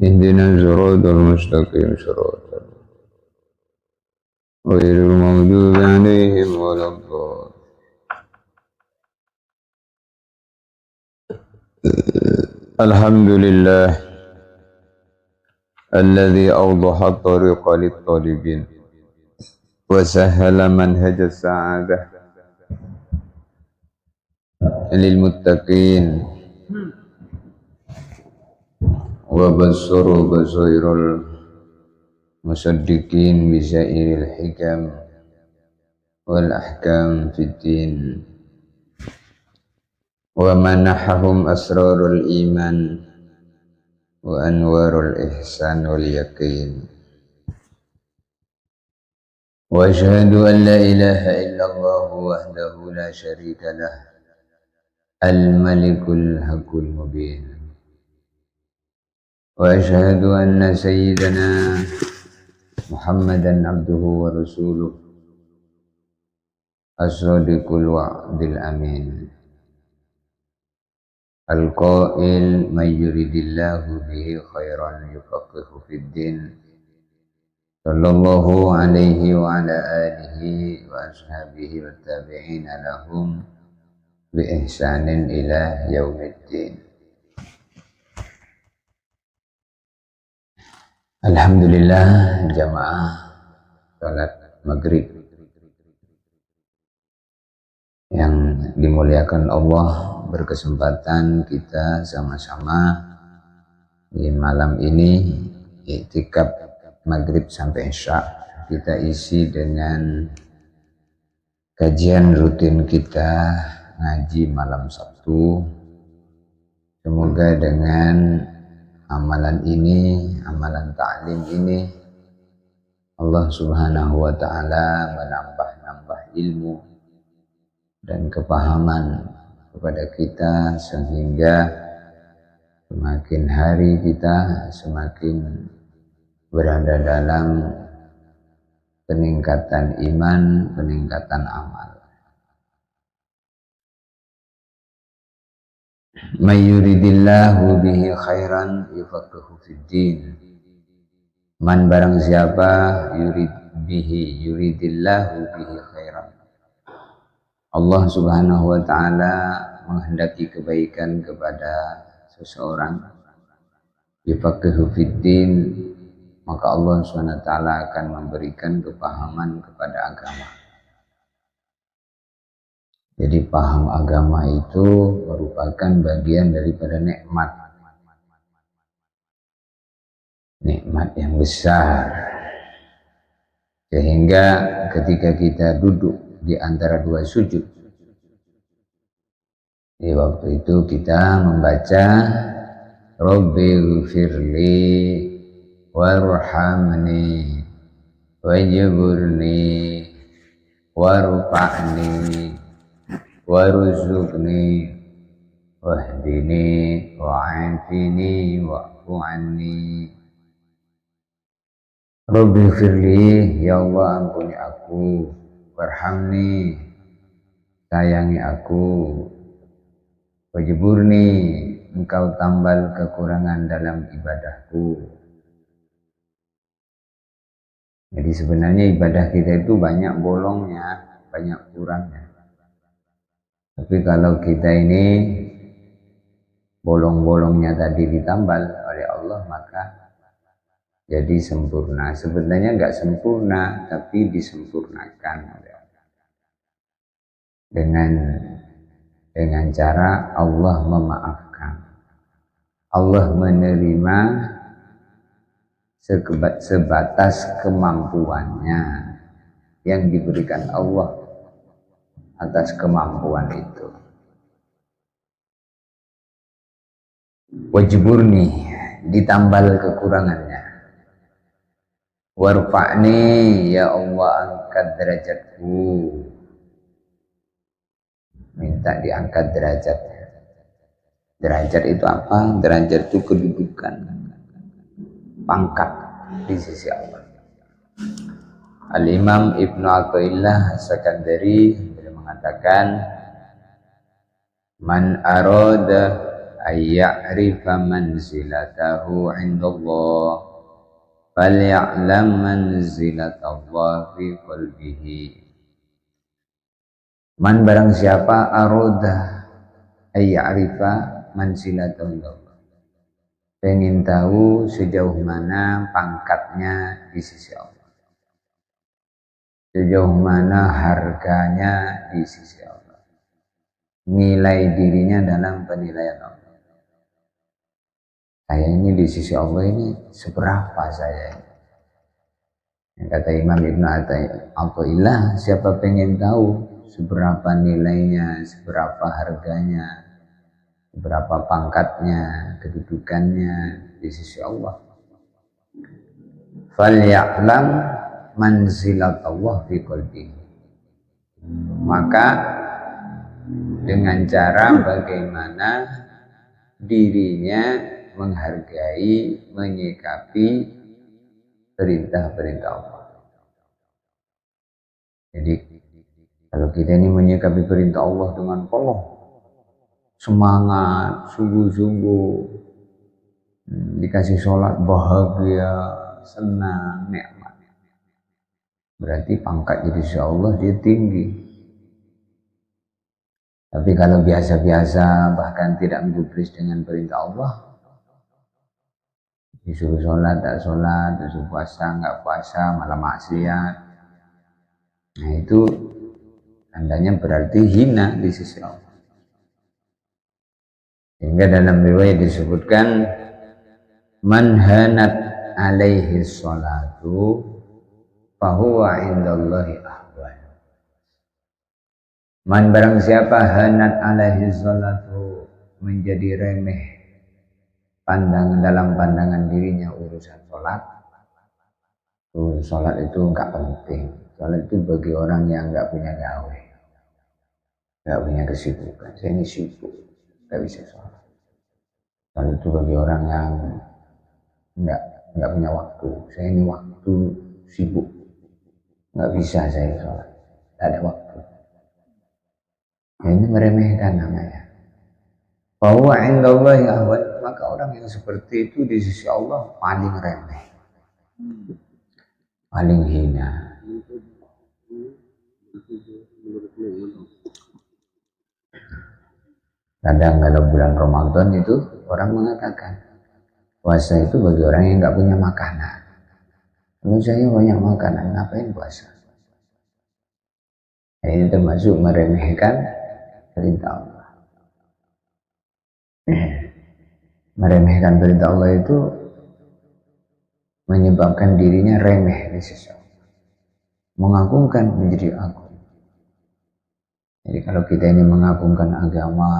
اهدنا الصراط المستقيم صراط غير المغضوب عليهم ولا الضالين. الحمد لله الذي أوضح الطريق للطالبين وسهل منهج السعادة للمتقين وبصر بصير المصدقين بسائر الحكم والأحكام في الدين ومنحهم أسرار الإيمان وأنوار الإحسان واليقين وأشهد أن لا إله إلا الله وحده لا شريك له الملك الحق المبين وأشهد أن سيدنا محمدا عبده ورسوله الصادق الوعد الأمين القائل من يريد الله به خيرا يفقهه في الدين صلى الله عليه وعلى آله وأصحابه والتابعين لهم بإحسان إلى يوم الدين. Alhamdulillah jamaah salat maghrib yang dimuliakan Allah, berkesempatan kita sama-sama di malam ini iktikaf maghrib sampai isya kita isi dengan kajian rutin kita ngaji malam Sabtu. Semoga dengan amalan ini, amalan ta'lim ini, Allah subhanahu wa ta'ala menambah ilmu dan kepahaman kepada kita sehingga semakin hari kita semakin berada dalam peningkatan iman, peningkatan amal. May yuridillahu bihi khairan yufaqihu fiddin. Man barang siapa yuridillahu bihi khairan, Allah subhanahu wa ta'ala menghendaki kebaikan kepada seseorang, yufaqihu fiddin, maka Allah subhanahu wa ta'ala akan memberikan kepahaman kepada agama. Jadi paham agama itu merupakan bagian daripada nikmat yang besar, sehingga ketika kita duduk di antara dua sujud, di waktu itu kita membaca Rabbighfirli warhamni wajburni warfa'ni warzuqni wahdini wa'afini wa'fu anni. Rabbighfirli, ya Allah ampuni aku, warhamni, sayangi aku, wajburni, engkau tambal kekurangan dalam ibadahku. Jadi sebenarnya ibadah kita itu banyak bolongnya, banyak kurangnya. Tapi kalau kita ini bolong-bolongnya tadi ditambal oleh Allah, maka jadi sempurna. Sebenarnya enggak sempurna, tapi disempurnakan oleh Allah. Dengan cara Allah memaafkan. Allah menerima sebatas kemampuannya yang diberikan Allah atas kemampuan itu. Wajburni, ditambal kekurangannya. Warfa'ni, ya Allah angkat derajatku, minta diangkat derajatnya. Derajat itu apa? Derajat itu kedudukan, pangkat di sisi Allah. Al-Imam Ibnu Athaillah As-Sakandari mengatakan, man arada ayya'rifa manzilatahu 'indallah falya'lam manzilatallah fi qalbihi. Man barang siapa aroda ayya'rifa manzilatahu 'indallah, pengen tahu sejauh mana pangkatnya di sisi Allah, sejauh mana harganya di sisi Allah, nilai dirinya dalam penilaian Allah. Saya ini di sisi Allah ini seberapa saya ini? Yang kata Imam Ibn Athaillah, siapa pengen tahu seberapa nilainya, seberapa harganya, seberapa pangkatnya, kedudukannya di sisi Allah, falya'lam manzilatallah fi qalbihi. Maka dengan cara bagaimana dirinya menghargai, menyikapi perintah-perintah Allah. Jadi kalau kita ini menyikapi perintah Allah dengan penuh semangat, sungguh-sungguh, dikasih sholat bahagia, senang, nikmat, berarti pangkat di sisi Allah dia tinggi. Tapi kalau biasa-biasa bahkan tidak menggubris dengan perintah Allah, disuruh sholat tak sholat, disuruh puasa nggak puasa, malah maksiat, nah itu tandanya berarti hina di sisi Allah. Sehingga dalam riwayat disebutkan, man hanat alaihi sholatu fahuwa indallahi ahwan. Man barang siapa hanat alaihi sholatu, menjadi remeh dalam pandangan dirinya urusan sholat. Sholat itu enggak penting. Sholat itu bagi orang yang enggak punya gawe, enggak punya kesibukan. Saya ini sibuk, enggak bisa sholat. Sholat itu bagi orang yang enggak punya waktu. Saya ini waktu sibuk, enggak bisa saya sholat, enggak ada waktu. Ini meremehkan namanya. Bahwa indallahi ahwan, maka orang yang seperti itu di sisi Allah paling remeh, paling hina. Kadang kalau bulan Ramadan itu orang mengatakan puasa itu bagi orang yang nggak punya makanan. Kalau saya banyak makanan, ngapain puasa? Nah, ini termasuk meremehkan perintah Allah. Meremehkan perintah Allah itu menyebabkan dirinya remeh di sisi Allah, mengagungkan menjadi agung. Jadi kalau kita ini mengagungkan agama,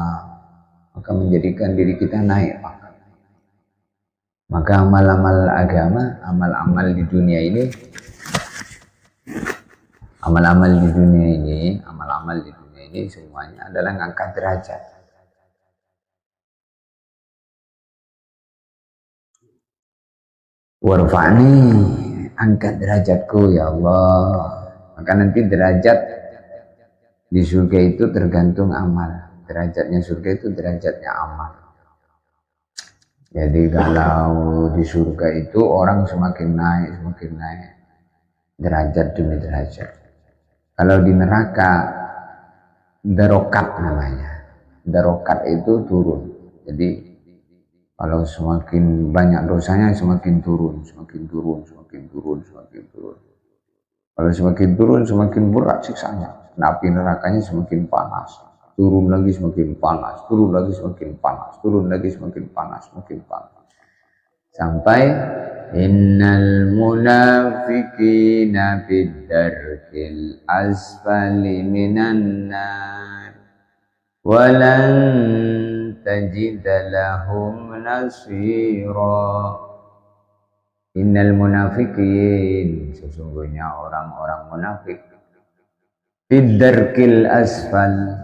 maka menjadikan diri kita naik pangkat. Maka amal-amal agama, amal-amal di dunia ini, amal-amal di dunia ini semuanya adalah ngangkat derajat. Warfa'ni, angkat derajatku ya Allah. Maka nanti derajat di surga itu tergantung amal. Derajatnya surga itu derajatnya amal. Jadi kalau di surga itu orang semakin naik derajat demi derajat. Kalau di neraka darokat namanya. Darokat itu turun. Jadi kalau semakin banyak dosanya semakin turun. Kalau semakin turun semakin berat siksanya. Api nerakanya semakin panas. Turun lagi semakin panas. Semakin panas. Sampai innal munafiqina fid darkil asfali minan nar walan tajid lahum nasira. Innal munafiqin, sesungguhnya orang-orang munafik, fid darkil asfal,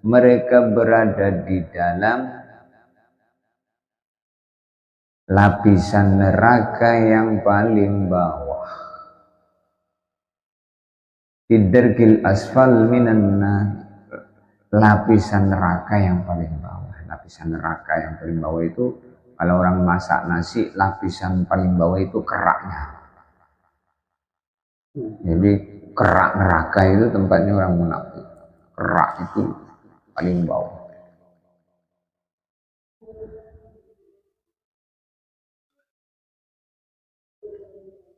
mereka berada di dalam lapisan neraka yang paling bawah. Fid darkil asfal minan nar, lapisan neraka yang paling bawah. lapisan neraka yang paling bawah itu, kalau orang masak nasi, lapisan paling bawah itu keraknya. Jadi kerak neraka itu tempatnya orang munafik. Kerak itu paling bawah.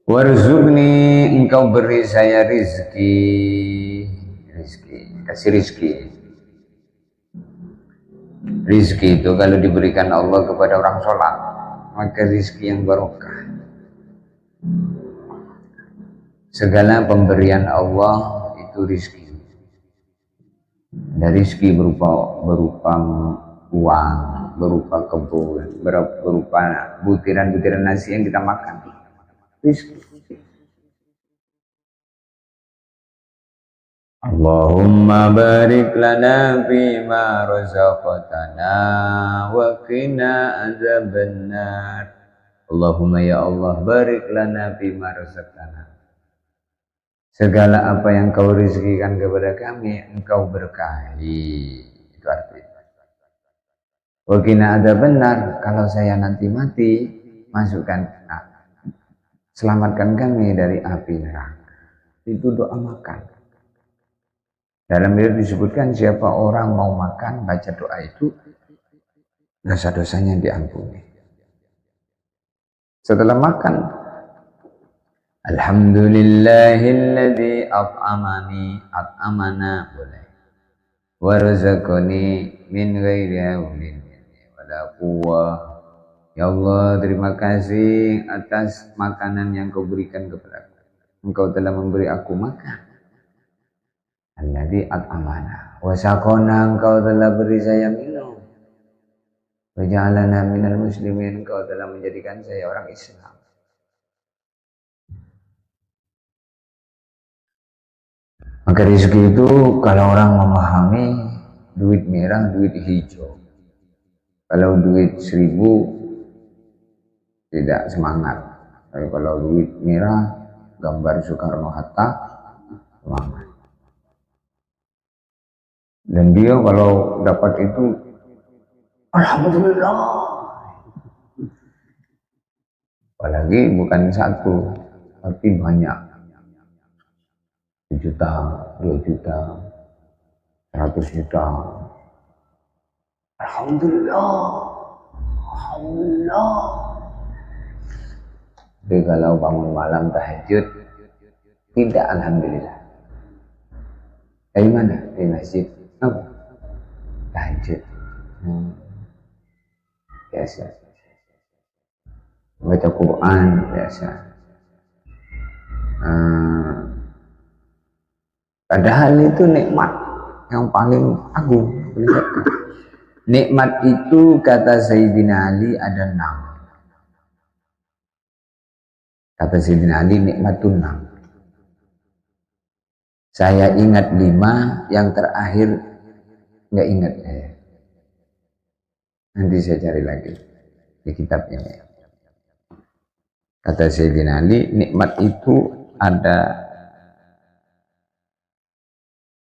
Warzuqni, engkau beri saya rizki, kasih rizki. Rizki itu kalau diberikan Allah kepada orang sholat, maka rizki yang barokah. Segala pemberian Allah itu rizki. Dan rizki berupa uang, berupa kebun, berupa butiran-butiran nasi yang kita makan. Rizki. Allahumma barik lana fima razaqtana wa qina azabannar. Allahumma ya Allah barik lana fima razaqtana. Segala apa yang kau rezekikan kepada kami, engkau berkahi. Itu artinya. Wa qina azabannar, kalau saya nanti mati, masukkan, selamatkan kami dari api neraka. Itu doa makan. Dalam itu disebutkan siapa orang mau makan, baca doa itu, dosa-dosanya diampuni. Setelah makan, alhamdulillahilladzi at'amana boleh. Wa razaqani min ghairi haulin wala quwwah. Ya Allah, terima kasih atas makanan yang kau berikan kepadaku. Engkau telah memberi aku makan. Alladzi at'amana wa saqana, engkau telah beri saya minum. Wa ja'alana minal muslimin, engkau telah menjadikan saya orang Islam. Maka rezeki itu kalau orang memahami, duit merah, duit hijau. Kalau duit 1000 tidak semangat. Tapi kalau duit merah, gambar Soekarno-Hatta, semangat. Dan dia kalau dapat itu, alhamdulillah. Apalagi bukan satu, tapi banyak. 1 juta, 2 juta, 100 juta. Alhamdulillah. Alhamdulillah. Tapi kalau bangun malam tahajud, tidak alhamdulillah. Dari mana? Dari masjid. Oh, tahajud. Biasa. Baca Quran biasa. Padahal itu nikmat yang paling agung. Nikmat itu kata Sayyidina Ali ada 6. Kata Sayyidina Ali, nikmatun 6. Saya ingat 5, yang terakhir nggak ingat saya. Nanti saya cari lagi di kitab ini. Kata Sayyidina Ali, nikmat itu ada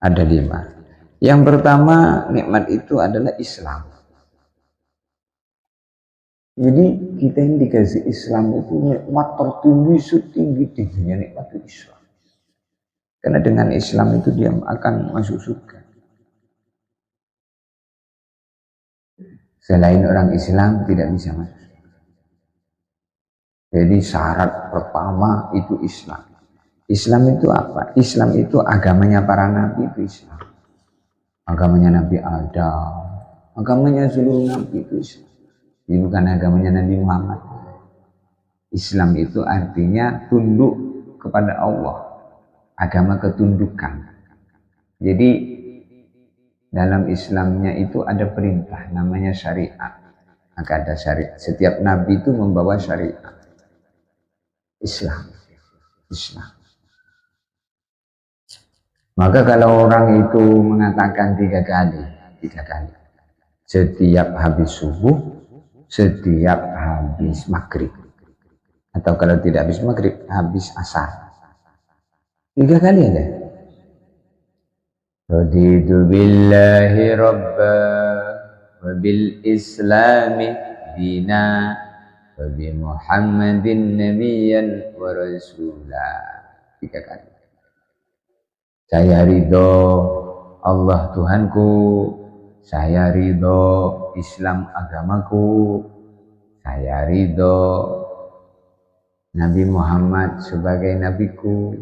5. Yang pertama, nikmat itu adalah Islam. Jadi kita yang dikasih Islam itu nikmat tertinggi setinggi-tingginya, nikmat itu Islam. Karena dengan Islam itu dia akan masuk surga. Selain orang Islam tidak bisa masuk surga. Jadi syarat pertama itu Islam. Islam itu apa? Islam itu agamanya para nabi itu Islam. Agamanya Nabi Adam, agamanya seluruh nabi itu Islam. Ini bukan agamanya Nabi Muhammad. Islam itu artinya tunduk kepada Allah. Agama ketundukan. Jadi dalam Islamnya itu ada perintah namanya syariat. Maka ada syariat. Setiap nabi itu membawa syariat. Islam. Maka kalau orang itu mengatakan 3 kali. Setiap habis subuh, setiap habis maghrib. Atau kalau tidak habis maghrib, habis asar. 3 kali ada. Raditu billahi rabba wa bil islami dina wa bi Muhammadin nabiyyan wa rasula. 3 kali. Saya ridho Allah Tuhanku, saya ridho Islam agamaku, saya ridho Nabi Muhammad sebagai nabiku.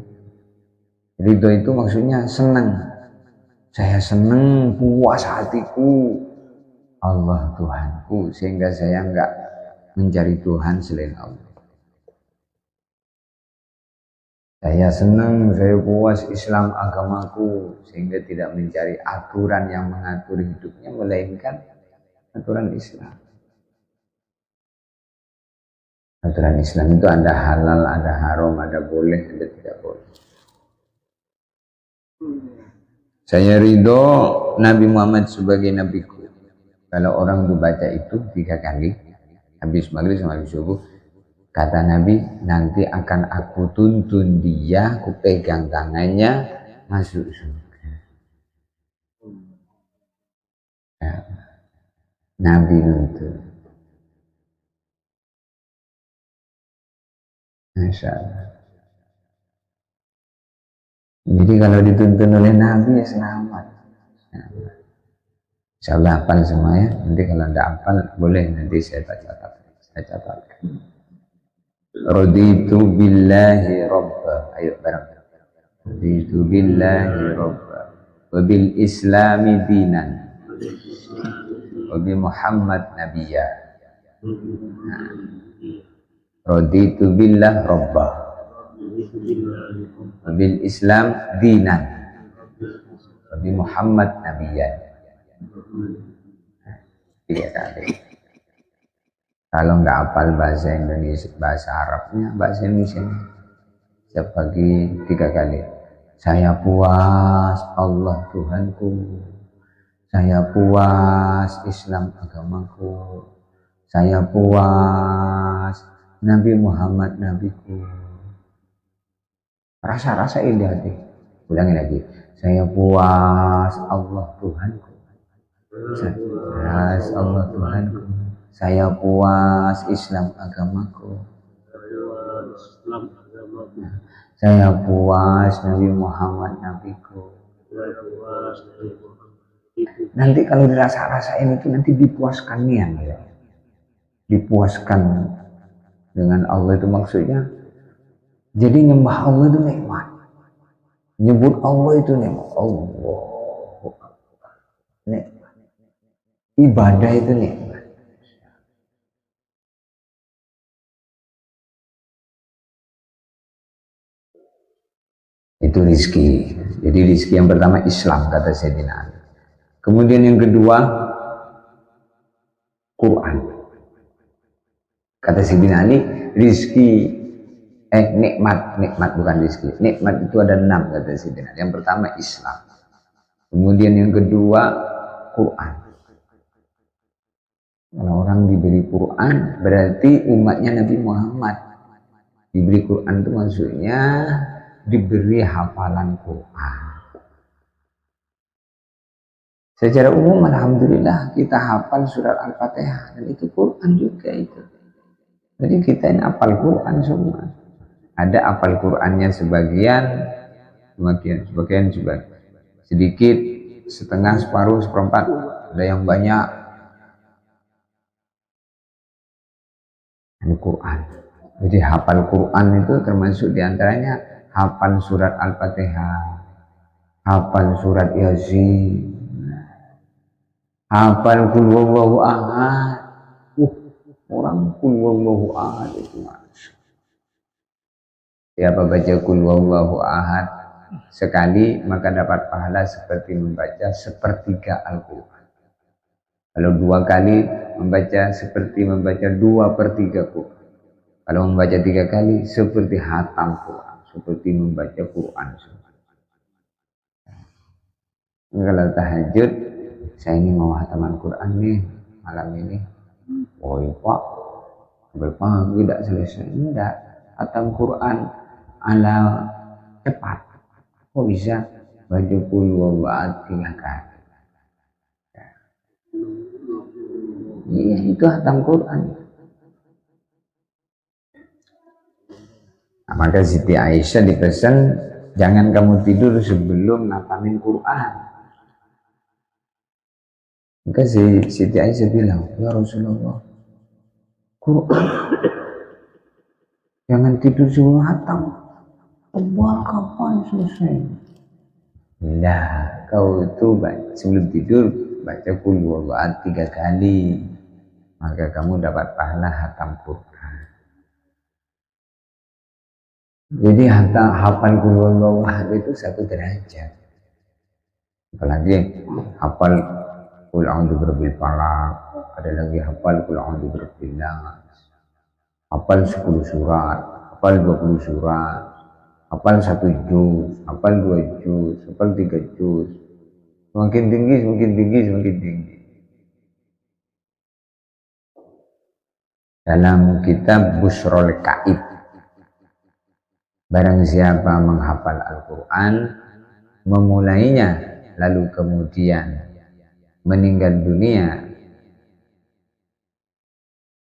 Ridho itu maksudnya senang. Saya senang, puas hatiku Allah Tuhanku, sehingga saya enggak mencari Tuhan selain Allah. Saya senang, saya puas Islam agamaku, sehingga tidak mencari aturan yang mengatur hidupnya, melainkan aturan Islam. Aturan Islam itu ada halal, ada haram, ada boleh, ada tidak boleh. Saya ridho Nabi Muhammad sebagai nabiku. Kalau orang itu baca itu 3 kali, habis maghrib sama habis subuh, kata Nabi, nanti akan aku tuntun dia, aku pegang tangannya, masuk surga. Ya. Nabi nuntun. Masya Allah. Jadi kalau dituntun oleh Nabi ya selamat. Insya Allah hafal semua ya. Nanti kalau tidak hafal boleh nanti saya catat. Saya catatkan. Raditu billahi robba. Ayo bareng. Raditu billahi robba. Wabil islami dinan. Wabi Muhammad nabiyya. Raditu billah robba. Wabil Islam dinan. Wabi Muhammad nabiyya. 3 kali. Kalau nggak hafal bahasa Indonesia, bahasa Arabnya, bahasa Indonesia, saya bagi 3 kali. Saya puas Allah Tuhanku. Saya puas Islam agamaku. Saya puas Nabi Muhammad nabiku. Rasa-rasa ini hati. Ulangi lagi. Saya puas Allah Tuhanku. Saya puas Allah Tuhanku. Saya puas Islam agamaku. Saya puas Nabi Muhammad nabiku. Nanti kalau dirasa-rasain itu nanti dipuaskan nian ya. Dipuaskan dengan Allah itu maksudnya. Jadi nyembah Allah itu nikmat. Nyebut Allah itu nikmat. Allah. Nikmat. Ibadah itu nikmat. Itu rizki. Jadi rizki yang pertama Islam kata Sayyidina Ali. Kemudian yang kedua Quran. Kata Sayyidina Ali rizki nikmat bukan rizki. Nikmat itu ada 6 kata Sayyidina. Yang pertama Islam. Kemudian yang kedua Quran. Kalau orang diberi Quran berarti umatnya Nabi Muhammad. Diberi Quran itu maksudnya diberi hafalan Quran. Secara umum alhamdulillah kita hafal surat Al-Fatihah dan itu Quran juga itu. Jadi kita ini hafal Quran semua. Ada hafal Qurannya sebagian sedikit, setengah, separuh, seperempat. Ada yang banyak. Ini Quran. Jadi hafal Quran itu termasuk diantaranya hafal surat Al-Fatihah, hafal surat Yasin, hafal Qul Huwallahu Ahad. Orang Qul Huwallahu Ahad itu masya. Siapa baca Qul Huwallahu Ahad sekali maka dapat pahala seperti membaca sepertiga Al-Quran. Kalau 2 kali membaca seperti membaca 2/3 Quran. Kalau membaca 3 kali seperti hatam Quran, seperti membaca Quran. Kalau tahajud, saya ini mau hataman Quran nih malam ini. Oh Pak, sampai pagi tidak selesai. Tidak, hatam Quran ala cepat. Kok bisa baca Qul Huwallahu Ahad 3 kali? Iya, itu hatam Quran. Nah, maka Siti Aisyah dipesan, jangan kamu tidur sebelum ngatamin Quran. Maka Siti Aisyah bilang, ya Rasulullah, Quran jangan tidur sebelum hatam. Tebal kapan selesai? Nah, kau itu sebelum tidur baca Qul Huwallahu 3 kali, maka kamu dapat pahala hatam Quran. Jadi hafal Qul Huwallahu itu 1 derajat. Apalagi hafal Qul A'udzu Birabbil Falaq, ada lagi hafal Qul A'udzu Birabbil Nas, hafal 10 surat, hafal 20 surat, hafal 1 juz, hafal 2 juz, hafal 3 juz. Semakin tinggi, semakin tinggi, semakin tinggi. Dalam kitab Busrul Kaib, barang siapa menghafal Al-Quran, memulainya, lalu kemudian meninggal dunia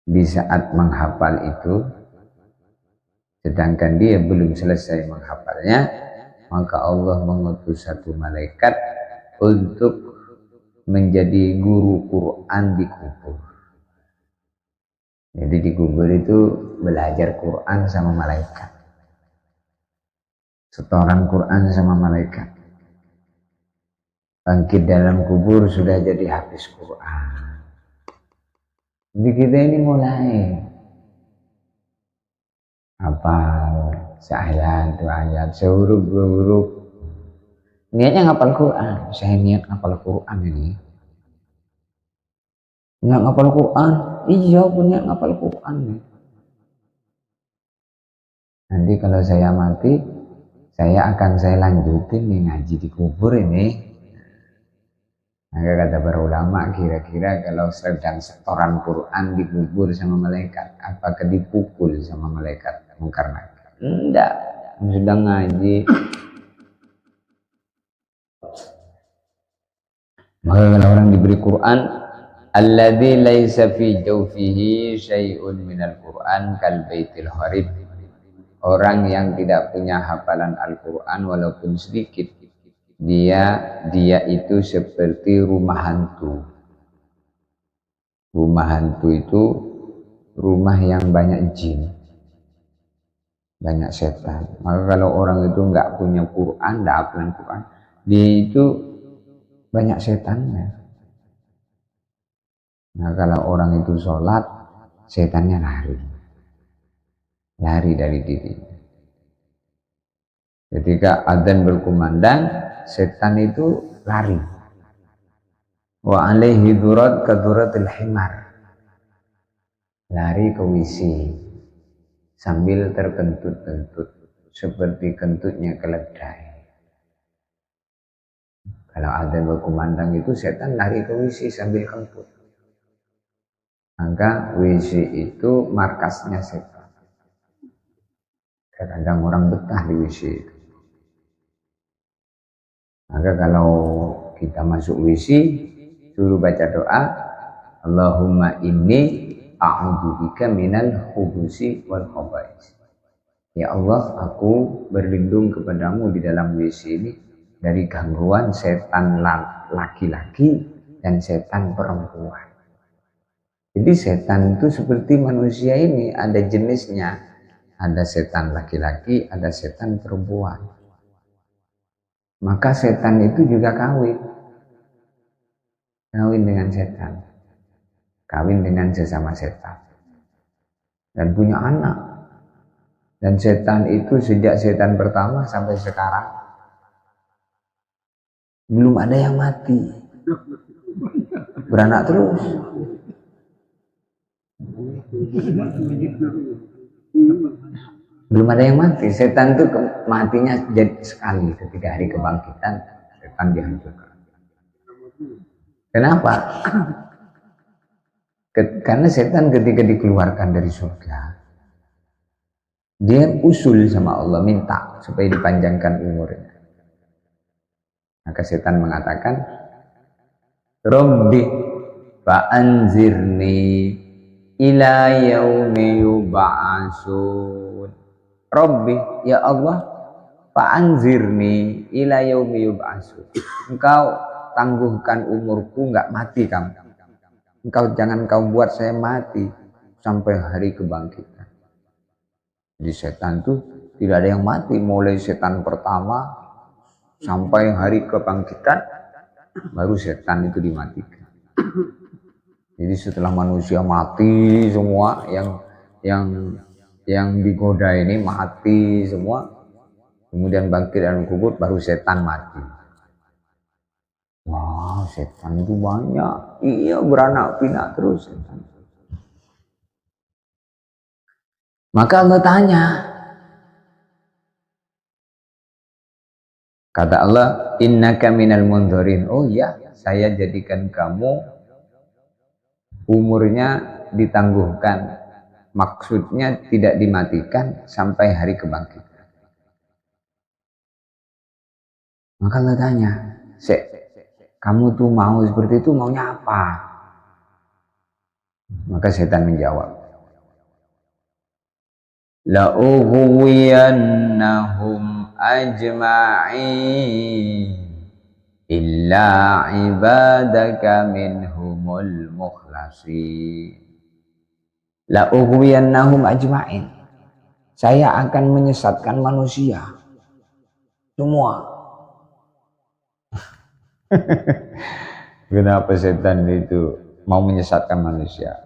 di saat menghafal itu, sedangkan dia belum selesai menghafalnya, maka Allah mengutus 1 malaikat untuk menjadi guru Quran di kubur. Jadi di kubur itu belajar Quran sama malaikat, setoran Quran sama malaikat. Bangkit dalam kubur sudah jadi hafiz Quran. Jadi kita ini mulai hafal seayat 2 ayat, sehuruf 2 huruf. Niatnya ngapal Quran. Saya niat ngapal Quran ini. Niat ngapal Quran? Iya, punya ngapal Quran nih. Nanti kalau saya mati, saya lanjutin nih ngaji di kubur ini. Maka kata para ulama, kira-kira kalau sedang setoran Quran dikubur sama malaikat, apakah dipukul sama malaikat mungkar nakir? Enggak, sedang ngaji. Maka kalau orang diberi Quran, alladzi laisa fi jawfihi syai'un minal Quran kal baitil harib. Orang yang tidak punya hafalan Al-Quran walaupun sedikit, dia itu seperti rumah hantu. Rumah hantu itu rumah yang banyak jin, banyak setan. Maka kalau orang itu nggak punya Quran, nggak hafalan Quran, dia itu banyak setannya. Nah, kalau orang itu sholat, setannya lari dari dirinya. Ketika adzan berkumandang, setan itu lari. Wa alaihi durat kaduratil himar, lari ke WC sambil terkentut-kentut seperti kentutnya keledai. Kalau adzan berkumandang itu setan lari ke WC sambil kentut. Maka WC itu markasnya setan. Kadang orang betah di WC itu. Maka kalau kita masuk WC, suruh baca doa, Allahumma inni a'udzubika minal khubusi wal khaba'is. Ya Allah, aku berlindung kepadamu di dalam WC ini dari gangguan setan laki-laki dan setan perempuan. Jadi setan itu seperti manusia ini, ada jenisnya. Ada setan laki-laki, ada setan perempuan. Maka setan itu juga kawin dengan setan, kawin dengan sesama setan, dan punya anak. Dan setan itu sejak setan pertama sampai sekarang belum ada yang mati, beranak terus. Belum ada yang mati. Setan itu matinya jadi sekali, ketika hari kebangkitan setan dihancurkan. Kenapa? Karena setan ketika dikeluarkan dari surga, dia usul sama Allah, minta supaya dipanjangkan umurnya. Maka setan mengatakan, Rabbi fa'anzirni ila yaumi yub'atsun. Rabbi, ya Allah, fa'anzirni ila yaumi yub'atsun. Engkau tangguhkan umurku, enggak mati kamu. Jangan kau buat saya mati sampai hari kebangkitan. Jadi setan tuh tidak ada yang mati, mulai setan pertama sampai hari kebangkitan baru setan itu dimatikan. Jadi setelah manusia mati semua, yang digoda ini mati semua, kemudian bangkit dalam kubur, baru setan mati. Wah, setan itu banyak. Iya, beranak pinak terus setan. Maka Allah tanya, kata Allah, innaka minal mundzirin. Oh ya, saya jadikan kamu umurnya ditangguhkan. Maksudnya tidak dimatikan sampai hari kebangkitan. Maka Allah tanya, kamu tuh mau seperti itu, maunya apa? Maka setan menjawab, la ughwiyannahum ajma'in illa ibadaka minhumul mukhlasin. La ughwiyannahum ajma'in. Saya akan menyesatkan manusia semua. Kenapa setan itu mau menyesatkan manusia?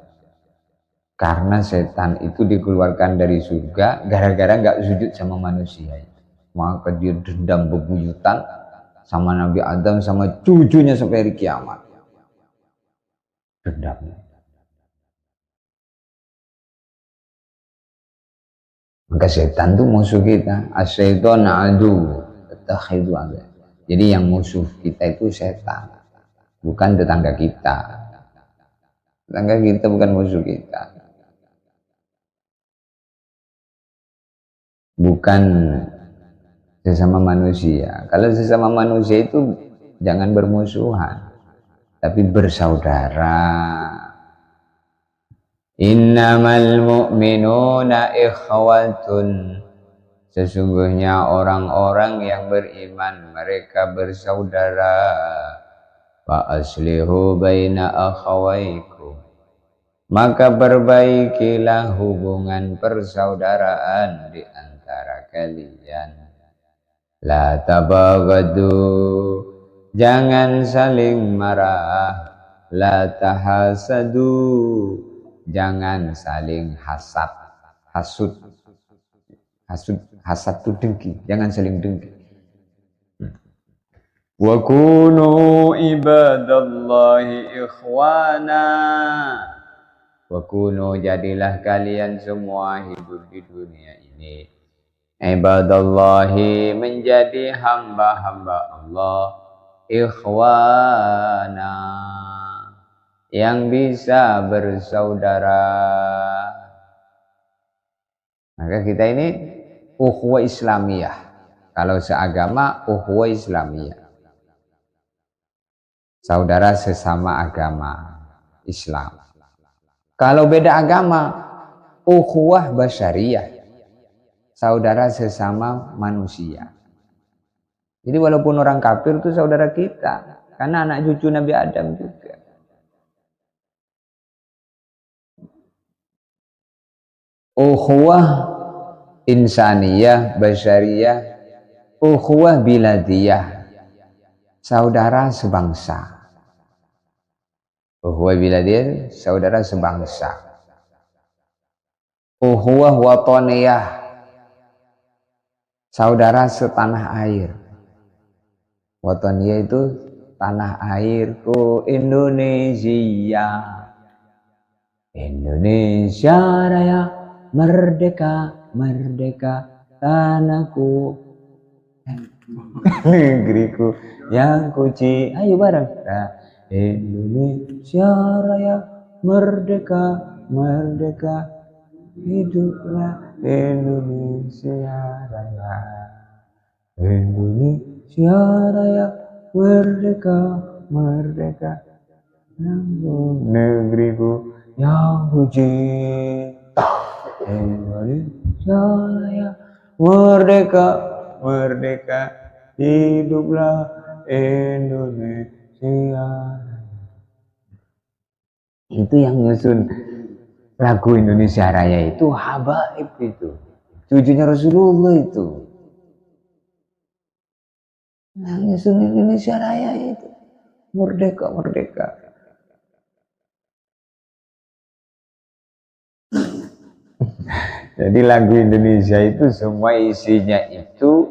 Karena setan itu dikeluarkan dari surga gara-gara nggak sujud sama manusia. Maka dia dendam bebuyutan sama Nabi Adam sama cucunya sampai hari kiamat. Dendamnya. Maka setan itu musuh kita. As-syaitan adu takhidhu adu. Jadi yang musuh kita itu setan, bukan tetangga kita. Tetangga kita bukan musuh kita. Bukan sesama manusia. Kalau sesama manusia itu jangan bermusuhan, tapi bersaudara. Innamal mu'minuna ikhwatun. Sesungguhnya orang-orang yang beriman mereka bersaudara. Fa aslihu baina akhawaikum. Maka perbaikilah hubungan persaudaraan di antara kalian. La tabaghadu, jangan saling marah. La tahasadu, jangan saling hasad. Hasad itu dengki, jangan saling dengki. Wa kunu ibadallahi ikhwana. Wa kunu, jadilah kalian semua hidup di dunia ini ibadallahi, menjadi hamba-hamba Allah, ikhwana, yang bisa bersaudara. Maka kita ini ukhuwah Islamiyah. Kalau seagama, ukhuwah Islamiyah, saudara sesama agama Islam. Kalau beda agama, ukhuwah basyariyah, saudara sesama manusia. Jadi walaupun orang kafir itu saudara kita, karena anak cucu Nabi Adam juga. Ukhuwah insaniyah, basyariyah, ukhuwah biladiyah, saudara sebangsa. Ukhuwah biladiyah, saudara sebangsa. Ukhuwah watoniyah, saudara setanah air. Watoniyah itu tanah airku Indonesia. Indonesia Raya, merdeka, merdeka tanahku, negeriku yang kuci. Ayo bareng. Indonesia Raya, merdeka, merdeka, hiduplah Indonesia Raya. Indonesia Raya, merdeka, merdeka, negeriku yang kucinta, Indonesia Raya, merdeka, merdeka, hiduplah Indonesia. Itu yang nyusun lagu Indonesia Raya itu Habaib itu, cucunya Rasulullah itu. Yang nyusun Indonesia Raya itu merdeka, merdeka. Jadi lagu Indonesia itu semua isinya itu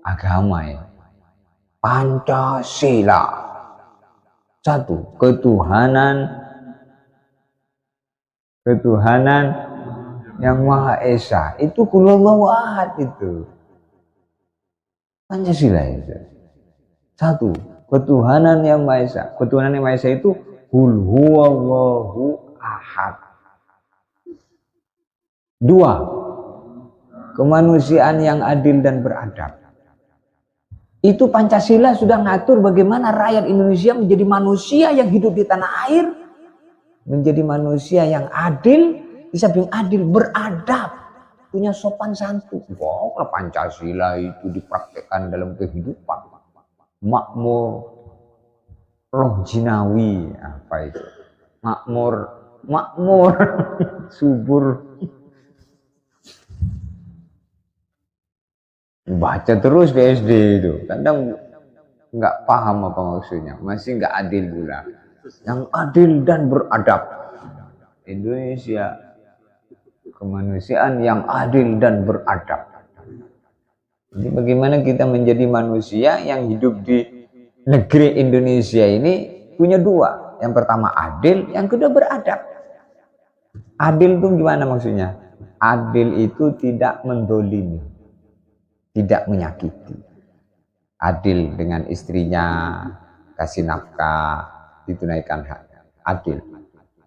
agama ya. Pancasila. Satu, ketuhanan yang Maha Esa. Itu Qulhuwallahu Ahad itu. Pancasila itu. Satu, ketuhanan yang Maha Esa. Ketuhanan yang Maha Esa itu Qulhuwallahu Ahad. Dua, kemanusiaan yang adil dan beradab. Itu Pancasila sudah ngatur bagaimana rakyat Indonesia menjadi manusia yang hidup di tanah air, menjadi manusia yang adil, di samping adil beradab, punya sopan santun. Wow, kalau Pancasila itu dipraktekkan dalam kehidupan, makmur roh jinawi, apa itu? Makmur subur. Baca terus ke SD itu, kadang nggak paham apa maksudnya, masih nggak adil pula. Yang adil dan beradab. Indonesia, kemanusiaan yang adil dan beradab. Jadi bagaimana kita menjadi manusia yang hidup di negeri Indonesia ini punya dua. Yang pertama adil, yang kedua beradab. Adil itu gimana maksudnya? Adil itu tidak mendolimi, tidak menyakiti. Adil dengan istrinya, kasih nafkah, ditunaikan haknya. Adil.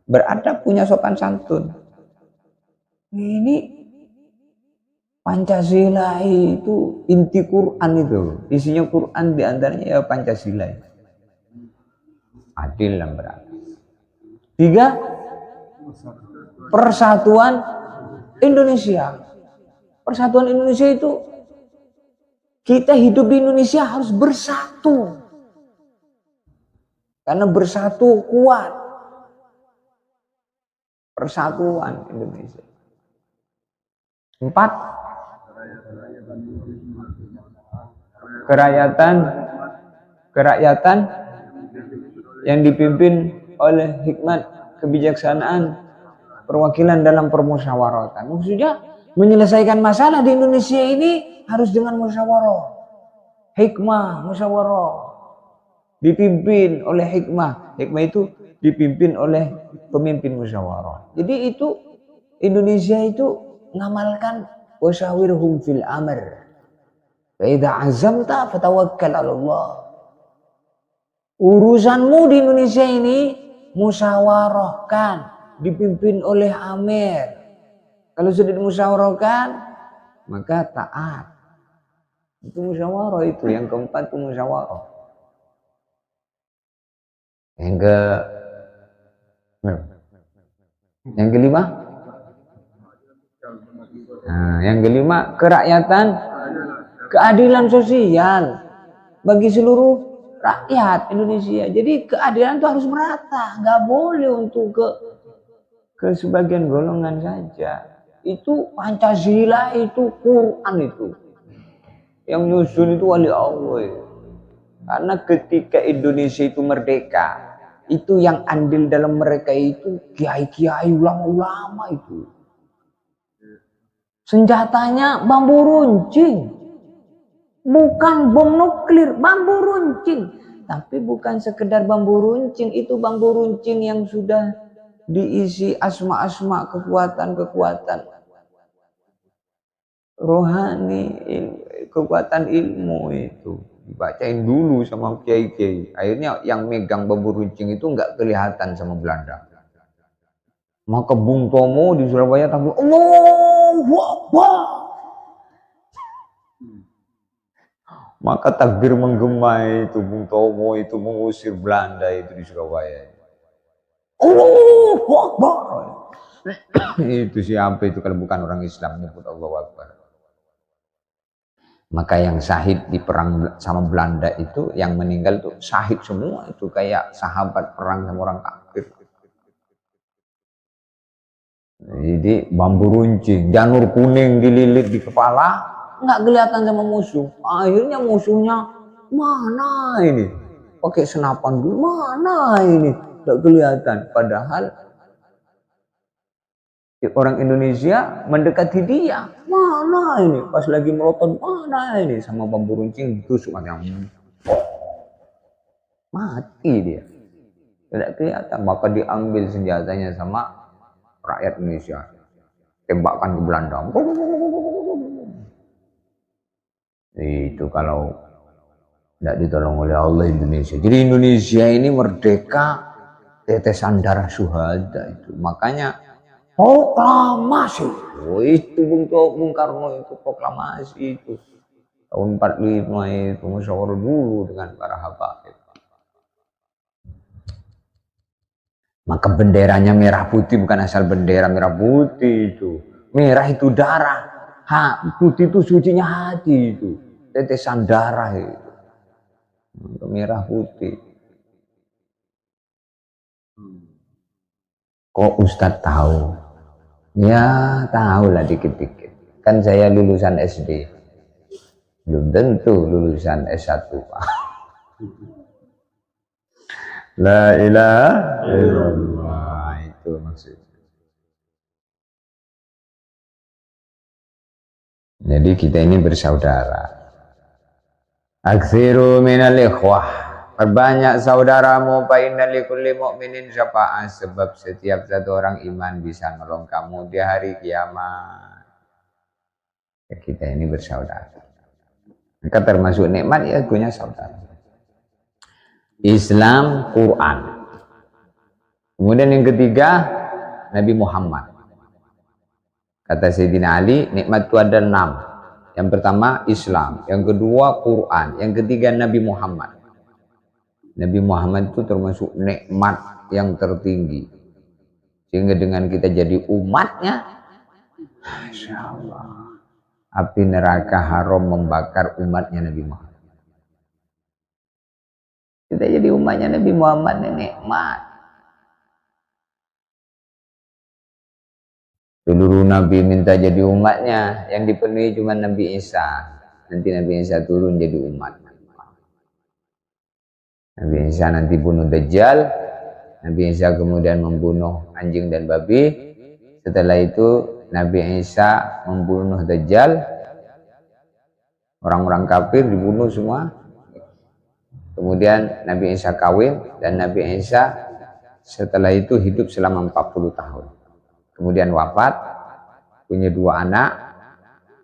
Beradab, punya sopan santun. Ini Pancasila itu inti Quran itu. Isinya Quran diantaranya ya Pancasila. Adil dan beradab. Tiga, persatuan Indonesia. Persatuan Indonesia itu kita hidup di Indonesia harus bersatu. Karena bersatu kuat. Persatuan Indonesia. Empat, kerakyatan yang dipimpin oleh hikmat, kebijaksanaan, perwakilan dalam permusyawaratan. Maksudnya menyelesaikan masalah di Indonesia ini harus dengan musyawarah, hikmah, musyawarah, dipimpin oleh hikmah. Hikmah itu dipimpin oleh pemimpin musyawarah. Jadi itu Indonesia itu ngamalkan wasyawirhum fil amr, fa idza azamta fatawakkal 'ala Allah. Urusanmu di Indonesia ini musyawarahkan, dipimpin oleh amir. Kalau sudah dimusyawarahkan, maka taat. Itu musyawarah itu. Yang keempat itu musyawarah. Yang kelima? Nah, yang kelima, kerakyatan, keadilan sosial bagi seluruh rakyat Indonesia. Jadi keadilan itu harus merata, nggak boleh untuk ke sebagian golongan saja. Itu Pancasila, itu Quran itu. Yang nyusun itu wali Allah. Karena ketika Indonesia itu merdeka, itu yang andil dalam mereka itu kiai-kiai, ulama-ulama itu. Senjatanya bambu runcing. Bukan bom nuklir, bambu runcing. Tapi bukan sekedar bambu runcing, itu bambu runcing yang sudah diisi asma-asma, kekuatan-kekuatan rohani, kekuatan ilmu itu. Dibacain dulu sama kiai-kiai. Akhirnya yang megang bambu runcing itu nggak kelihatan sama Belanda. Maka Bung Tomo di Surabaya tampil Allahu Akbar. Maka takbir menggema itu, Bung Tomo itu mengusir Belanda itu di Surabaya. Allahu Akbar. Itu siapa itu kalau bukan orang Islam nyebut Allahu Akbar. Maka yang syahid di perang sama Belanda itu, yang meninggal tuh syahid semua, itu kayak sahabat perang sama orang kafir. Jadi bambu runcing, janur kuning dililit di kepala, nggak kelihatan sama musuh. Akhirnya musuhnya mana ini? Pakai senapan dulu, mana ini? Nggak kelihatan. Padahal orang Indonesia mendekati dia, mana ini? Pas lagi melotot, mana ini? Sama bambu runcing tusuk macam mati dia. Tidak kelihatan, maka diambil senjatanya sama rakyat Indonesia, tembakkan ke Belanda. Itu kalau tidak ditolong oleh Allah Indonesia. Jadi Indonesia ini merdeka tetesan darah syuhada itu. Makanya proklamasi. Oh, itu Bung Karno itu proklamasi itu. Tahun 45 itu musyawarah dulu dengan para habaib. Maka benderanya merah putih, bukan asal bendera merah putih itu. Merah itu darah. Putih itu sucinya hati itu. Tetesan darah itu. Merah putih. Kok Ustadz tahu? Ya tahulah dikit-dikit. Kan saya lulusan SD. Belum tentu lulusan S1 Pak. La ilaha illallah, itu maksudnya. Jadi kita ini bersaudara. Aktsiru minal ikhwah, perbanyak saudaramu, fa inna likulli mu'minin syafa'ah, sebab setiap satu orang iman bisa nolong kamu di hari kiamat. Ya, kita ini bersaudara. Maka termasuk nikmat ya punya saudara. Islam, Quran. Kemudian yang ketiga, Nabi Muhammad. Kata Sayyidina Ali, nikmat itu ada 6. Yang pertama Islam, yang kedua Quran, yang ketiga Nabi Muhammad. Nabi Muhammad itu termasuk nikmat yang tertinggi. Sehingga dengan kita jadi umatnya, Masya Allah, api neraka haram membakar umatnya Nabi Muhammad. Kita jadi umatnya Nabi Muhammad ini nikmat. Seluruh Nabi minta jadi umatnya, yang dipenuhi cuma Nabi Isa. Nanti Nabi Isa turun jadi umat. Nabi Isa nanti bunuh Dajjal. Nabi Isa kemudian membunuh anjing dan babi. Setelah itu Nabi Isa membunuh Dajjal. Orang-orang kafir dibunuh semua. Kemudian Nabi Isa kawin, dan Nabi Isa setelah itu hidup selama 40 tahun. Kemudian wafat, punya 2 anak,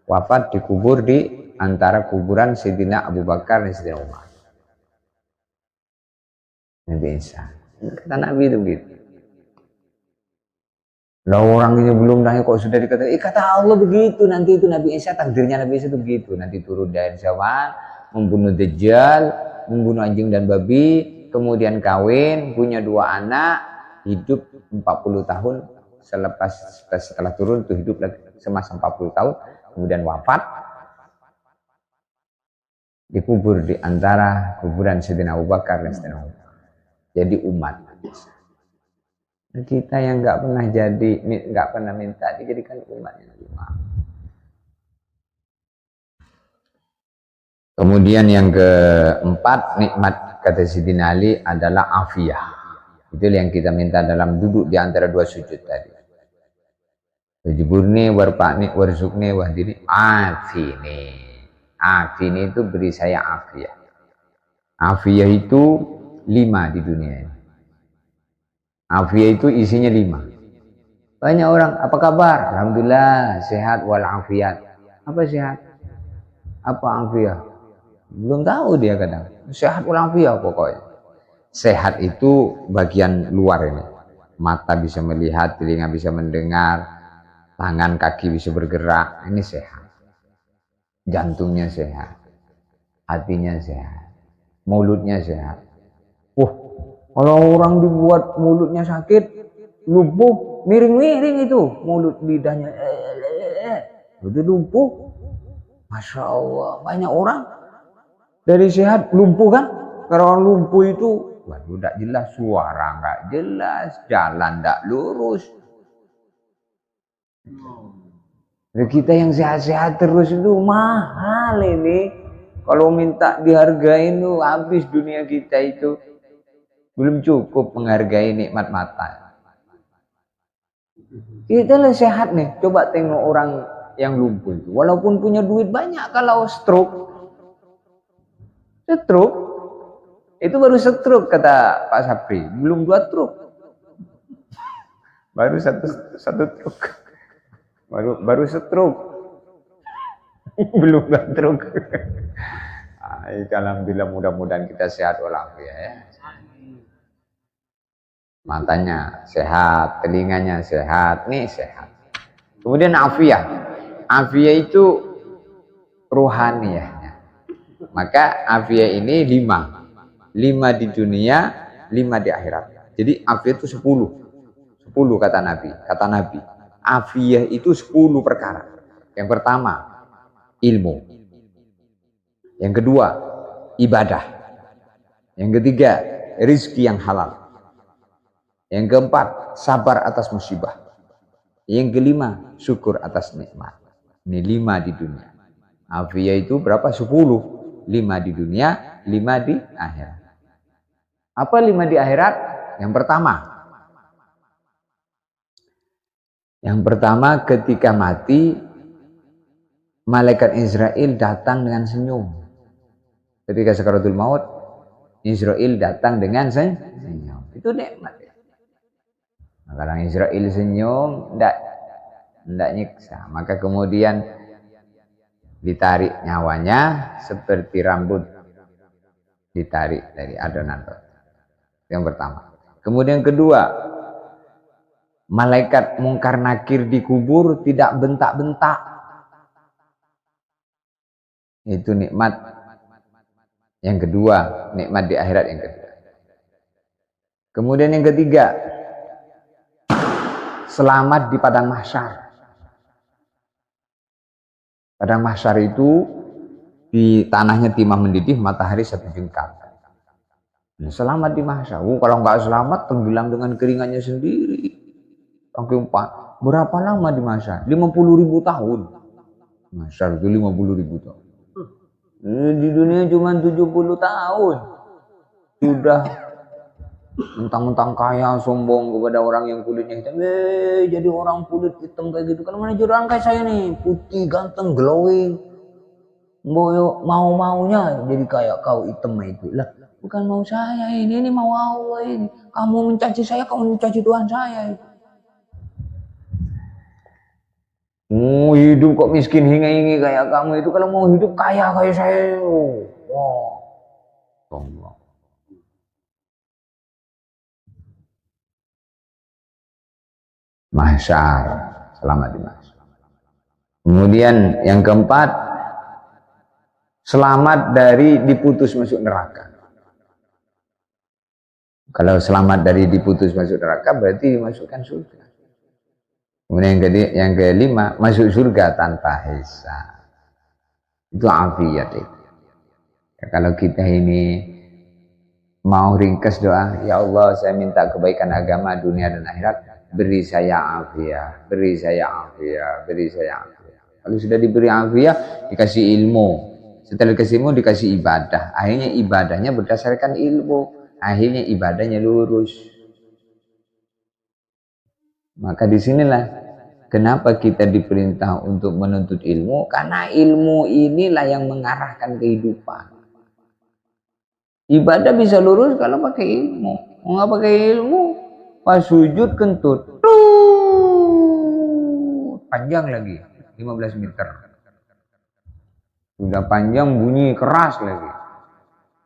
wafat dikubur di antara kuburan Sayyidina Abu Bakar dan Sayyidina Umar. Nabi Isa. Kata Nabi itu begitu. Lah orangnya belum nanya kok sudah dikatakan, kata Allah begitu, nanti itu Nabi Isa, takdirnya Nabi Isa itu begitu. Nanti turun dari zaman, membunuh Dajjal, membunuh anjing dan babi, kemudian kawin, punya 2 anak, hidup 40 tahun, setelah turun itu hidup lagi semasa 40 tahun, kemudian wafat, dikubur di antara kuburan Sayyidina Abu Bakar dan Sayyidina Umar. Jadi umat. Kita yang nggak pernah minta dijadikan umatnya Nabi Muhammad. Kemudian yang keempat, nikmat kata Sayyidina Ali adalah afiyah. Itu yang kita minta dalam duduk di antara 2 sujud tadi. Wajburni warfa'ni warzukni wahdini afini. Afini itu beri saya afiyah. Afiyah itu 5 di dunia ini. Afiyah itu isinya 5. Banyak orang, apa kabar? Alhamdulillah sehat walafiat. Apa sehat? Apa afiyah? Belum tahu dia kadang. Sehat walafiat pokoknya. Sehat itu bagian luar ini. Mata bisa melihat, telinga bisa mendengar, tangan kaki bisa bergerak. Ini sehat. Jantungnya sehat. Hatinya sehat. Mulutnya sehat. Kalau orang dibuat mulutnya sakit, lumpuh, miring-miring itu mulut lidahnya. Udah lumpuh. Masya Allah, banyak orang dari sehat lumpuh kan? Kalau orang lumpuh itu, waduh, tidak jelas, suara nggak jelas, jalan tidak lurus. Jadi kita yang sehat-sehat terus itu mahal ini. Kalau minta dihargain tuh habis dunia kita itu. Belum cukup menghargai nikmat mata. Kita lah sehat nih. Coba tengok orang yang lumpuh itu. Walaupun punya duit banyak, kalau stroke itu baru stroke kata Pak Sapri. Belum 2 truk. Baru satu truk. Baru stroke. Belum 2 truk. Alhamdulillah, mudah-mudahan kita sehat walafiat ya. Matanya sehat, telinganya sehat, nih sehat. Kemudian afiyah. Afiyah itu ruhaniyahnya. Maka afiyah ini 5. 5 di dunia, 5 di akhirat. Jadi afiyah itu 10. 10 kata Nabi. Afiyah itu 10 perkara. Yang pertama, ilmu. Yang kedua, ibadah. Yang ketiga, rizki yang halal. Yang keempat, sabar atas musibah. Yang kelima, syukur atas nikmat. Ini 5 di dunia. Afiyah itu berapa? 10. 5 di dunia, 5 di akhirat. Apa 5 di akhirat? Yang pertama ketika mati, malaikat Israel datang dengan senyum. Ketika sakaratul maut, Israel datang dengan senyum. Itu nikmat. Kadang Israel senyum, tidak nyiksa. Maka kemudian ditarik nyawanya seperti rambut ditarik dari adonan roti. Yang pertama. Kemudian kedua, malaikat mungkar nakir di kubur tidak bentak-bentak. Itu nikmat yang kedua, nikmat di akhirat yang kedua. Kemudian yang ketiga, selamat di padang mahsyar. Padang mahsyar itu di tanahnya timah mendidih, matahari 1 jengkal. Selamat di mahsyar. Kalau nggak selamat, tenggelam dengan keringannya sendiri. Berapa lama di mahsyar? 50.000 tahun. Mahsyar itu 50.000 tahun. Di dunia cuma 70 tahun. Sudah mentang-mentang kaya, sombong kepada orang yang kulitnya hitam. Jadi orang kulit hitam kayak gitu. Kan mana jadi orang kayak saya nih, putih, ganteng, glowing. Mau-maunya jadi kayak kau hitam itu. Lah, bukan mau saya ini mau Allah ini. Kamu mencaci saya, kamu mencaci Tuhan saya. Mau hidup kok miskin hinga-hingi kayak kamu itu. Kalau mau hidup kaya kayak saya. Wow. Sombong. Mahsyar, selamat di mahsyar. Kemudian yang keempat, selamat dari diputus masuk neraka. Kalau selamat dari diputus masuk neraka berarti dimasukkan surga. Kemudian yang kelima, masuk surga tanpa hisab. Itu afiyat itu. Ya, kalau kita ini mau ringkas doa, ya Allah saya minta kebaikan agama, dunia dan akhirat. Beri saya afiah, beri saya afiah, beri saya afiah. Kalau sudah diberi afiah, dikasih ilmu. Setelah dikasih ilmu, dikasih ibadah. Akhirnya ibadahnya berdasarkan ilmu. Akhirnya ibadahnya lurus. Maka disinilah kenapa kita diperintah untuk menuntut ilmu. Karena ilmu inilah yang mengarahkan kehidupan. Ibadah bisa lurus kalau pakai ilmu. Nggak pakai ilmu, pas sujud kentut, panjang lagi 15 meter. Sudah panjang bunyi keras lagi.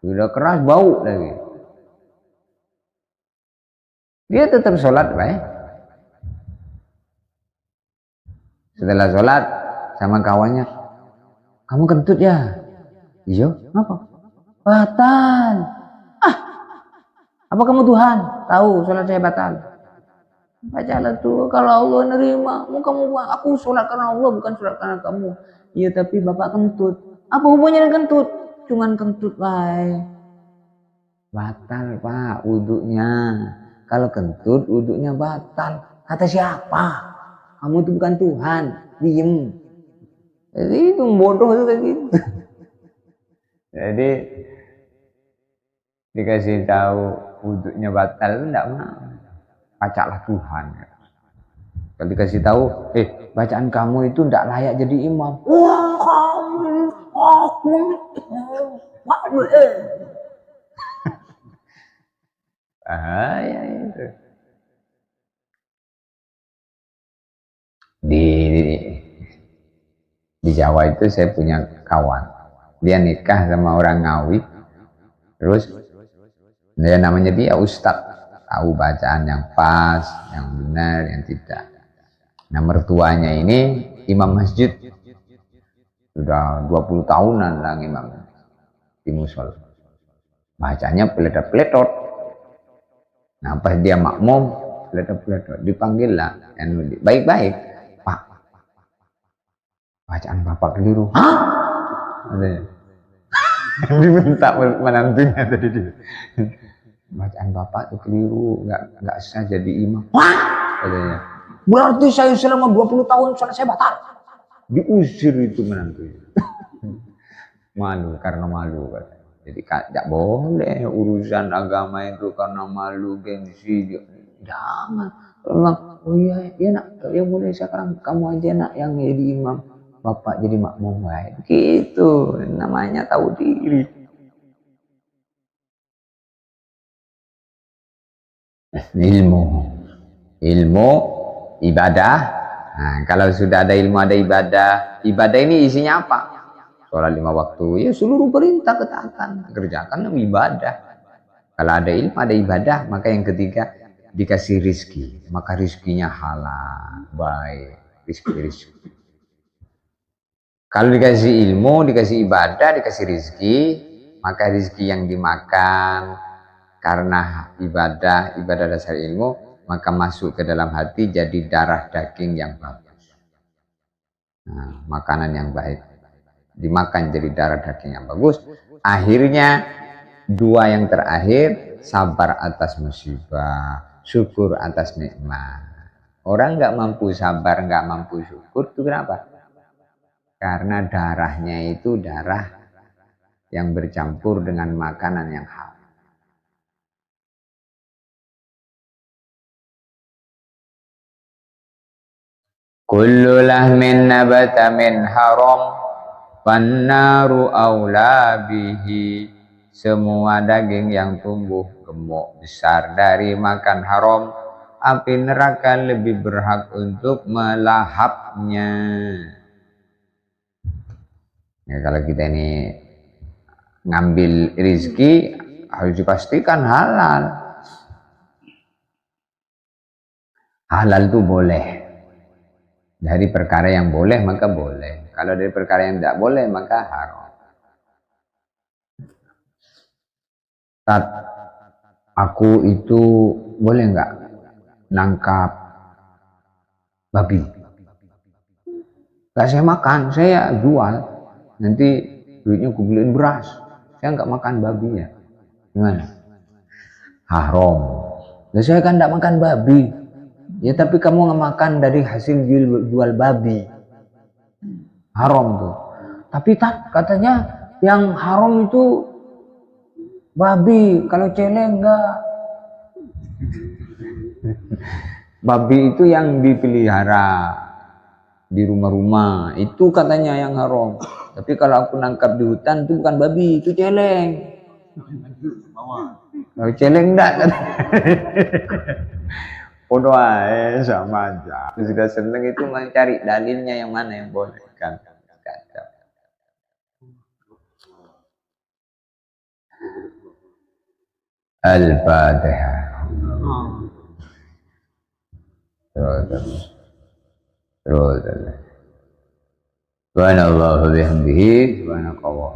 Sudah keras bau lagi. Dia tetap sholat, baik. Setelah sholat sama kawannya, kamu kentut ya? Iya, apa? Batal. Apa kamu Tuhan? Tahu sholat saya batal. Bacalah tuh, kalau Allah nerima, mau kamu aku sholat karena Allah bukan sholat karena kamu. Iya tapi bapak kentut. Apa hubungannya dengan kentut? Cuman kentut baik. Batal pak wudhunya. Kalau kentut wudhunya batal. Kata siapa? Kamu itu bukan Tuhan. Diem. Jadi itu bodoh itu kayak gitu. Jadi dikasih tahu wudhunya batal itu enggak mau. Bacalah Tuhan. Kalau dikasih tahu, bacaan kamu itu enggak layak jadi imam. Wah kamu, aku, bahaya itu. Di Jawa itu saya punya kawan, dia nikah sama orang Ngawi, terus dia namanya dia Ustadz, tahu bacaan yang pas, yang benar, yang tidak. Nah mertuanya ini imam masjid, sudah 20 tahunan lah imam di musola. Bacanya peletot-peletot. Nah pas dia makmum, peletot-peletot, dipanggil lah, baik-baik, Pak, bacaan bapak keliru. Hah? Diminta menantunya tadi dia. Bacaan bapak itu keliru, nggak sah jadi imam. Wah, katanya. Berarti saya selama 20 tahun sholat saya batal. Diusir itu menantunya. Malu karena malu katanya. Jadi tidak boleh urusan agama itu karena malu gengsi. Jangan. Memang, oh iya nak, ya boleh sekarang kamu aja nak yang jadi imam, bapak jadi makmum baik. Gitu, namanya tahu diri. Ilmu ibadah. Nah, kalau sudah ada ilmu ada ibadah ini isinya apa? Sholat 5 waktu, ya seluruh perintah ketaatan, kerjakan ibadah. Kalau ada ilmu ada ibadah, maka yang ketiga dikasih rizki, maka rizkinya halal, baik, rizki. Kalau dikasih ilmu, dikasih ibadah, dikasih rizki, maka rizki yang dimakan karena ibadah dasar ilmu, maka masuk ke dalam hati jadi darah daging yang bagus. Nah, makanan yang baik dimakan jadi darah daging yang bagus. Akhirnya 2 yang terakhir, sabar atas musibah, syukur atas nikmat. Orang nggak mampu sabar, nggak mampu syukur itu kenapa? Karena darahnya itu darah yang bercampur dengan makanan yang halal. Kullu lahmin nabata min haram fannaru aula bihi. Semua daging yang tumbuh gemuk besar dari makan haram, api neraka lebih berhak untuk melahapnya. Ya, kalau kita ini ngambil rizki harus dipastikan halal. Halal itu boleh. Dari perkara yang boleh maka boleh. Kalau dari perkara yang tidak boleh maka haram. Tat, aku itu boleh nggak nangkap babi? Nggak saya makan, saya jual. Nanti duitnya aku beliin beras. Saya nggak makan babi ya. Gimana? Haram. Dan saya kan nggak makan babi. Ya tapi kamu nggak makan dari hasil jual babi. Haram tuh. Tapi katanya yang haram itu babi, kalau celeng enggak. Babi itu yang dipelihara di rumah-rumah, itu katanya yang haram. Tapi kalau aku nangkap di hutan itu bukan babi, itu celeng. Kalau celeng enggak. Bodoh aja, sama aja. Sudah seneng itu mencari dalilnya yang mana yang boleh kan. Al-Fatihah. Terus. Subhanallah wa bihamdihi, subhanallah.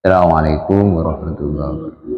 Assalamualaikum warahmatullahi wabarakatuh.